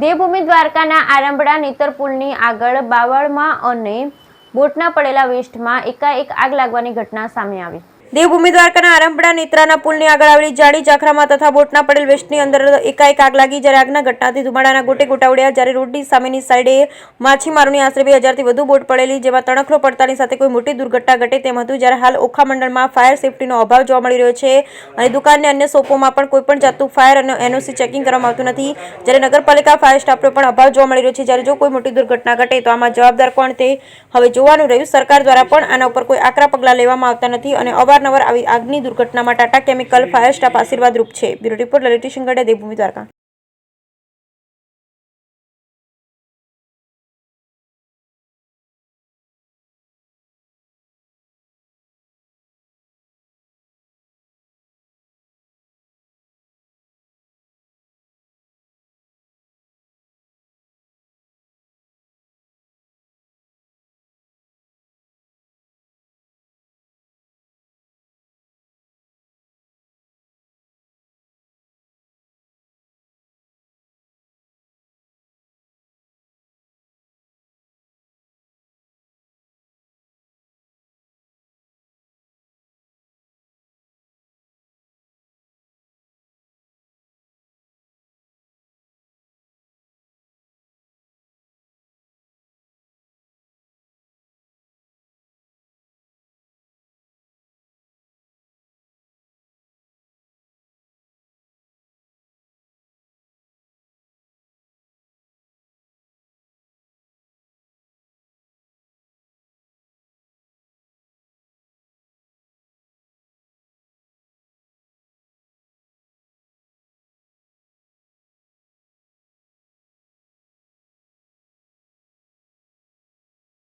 દેવભૂમિ દ્વારકાના આરંભડા નેતર પુલની આગળ બાવળમાં અને બોટના પડેલા વેસ્ટમાં એકાએક આગ લાગવાની ઘટના સામે આવી। દેવભૂમિ દ્વારકાના આરંભડા નેત્રાના પુલની આગળ આવેલી જાડી જાખરામાં તથા બોટના પડેલ વેસ્ટની અંદર એકાએક આગ લાગી। જ્યારે આગના ઘટનાથી ધુમાડાના ગોટે ગોટા ઉડ્યા। જ્યારે રોડની સામેની સાઈડે માછીમારોની આશરે 2000 થી વધુ બોટ પડેલી, જેમાં તણખલો પડતાની સાથે કોઈ મોટી દુર્ઘટના ઘટે તેમ હતું। જ્યારે હાલ ઓખા મંડળમાં ફાયર સેફટીનો અભાવ જોવા મળી રહ્યો છે અને દુકાનને અન્ય શોપોમાં પણ કોઈપણ જાતનું ફાયર અને એનઓસી ચેકિંગ કરવામાં આવતું નથી। જ્યારે નગરપાલિકા ફાયર સ્ટાફનો પણ અભાવ જોવા મળી રહ્યો છે। જ્યારે જો કોઈ મોટી દુર્ઘટના ઘટે તો આમાં જવાબદાર કોણ તે હવે જોવાનું રહ્યું। સરકાર દ્વારા પણ આના ઉપર કોઈ આકરા પગલાં લેવામાં આવતા નથી અને અવારનવાર આવી આગની દુર્ઘટનામાં ટાટા કેમિકલ ફાયર સ્ટાફ આશીર્વાદરૂપ છે। Bureau report Lalit Shingada, Devbhumi Dwarka.